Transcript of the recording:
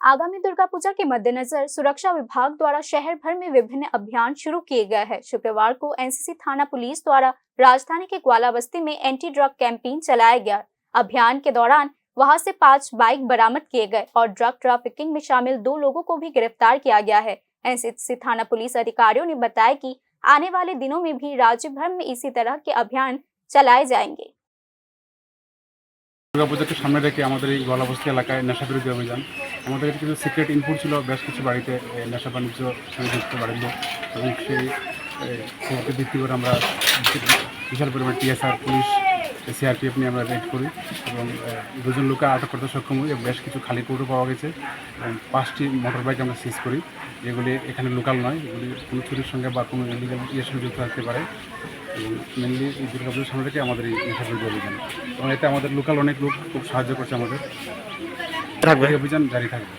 आगामी दुर्गा पूजा के मद्देनजर सुरक्षा विभाग द्वारा शहर भर में विभिन्न अभियान शुरू किए गए हैं। शुक्रवार को एनसीसी थाना पुलिस द्वारा राजधानी के ग्वाला बस्ती में एंटी ड्रग कैंपेन चलाया गया। अभियान के दौरान वहां से 5 बाइक बरामद किए गए और ड्रग ट्रैफिकिंग में शामिल 2 लोगों को भी गिरफ्तार किया गया है। एनसीसी थाना पुलिस अधिकारियों ने बताया कि आने वाले दिनों में भी राज्य भर में इसी तरह के अभियान चलाए जाएंगे। दुर्गा पूजाके सामने रेखे आमादेर এই গলাবস্তি এলাকায় নেশা বিরোধী অভিযান আমাদের কিছু সিক্রেট ইনপুট ছিল বেশ কিছু বাড়িতে নেশা বাণিজ্য সংযুক্ত বাড়ির লোক এবং সেই খবরকে ভিত্তি করে আমরা বিশাল পরিমাণ টিএসআর পুলিশ সিআরপিএফ নিয়ে আমরা রেড করি এবং 2 জন লোককে আটক করতে সক্ষম হই। বেশ কিছু খালি কৌটো পাওয়া গেছে এবং 5টি মোটর বাইক আমরা সিজ করি, যেগুলি এখানে লোকাল নয়, এগুলি কোনো চুরির সঙ্গে বা কোনো ইলিগাল ইয়ের সঙ্গে যুক্ত থাকতে পারে। এবং মেনলি এই দুর্গা পুজোর সামনে থেকে আমাদের এই নেশা বিরোধী অভিযান এবং এতে আমাদের লোকাল অনেক লোক খুব সাহায্য করছে, আমাদের অভিযান জারি থাকবে।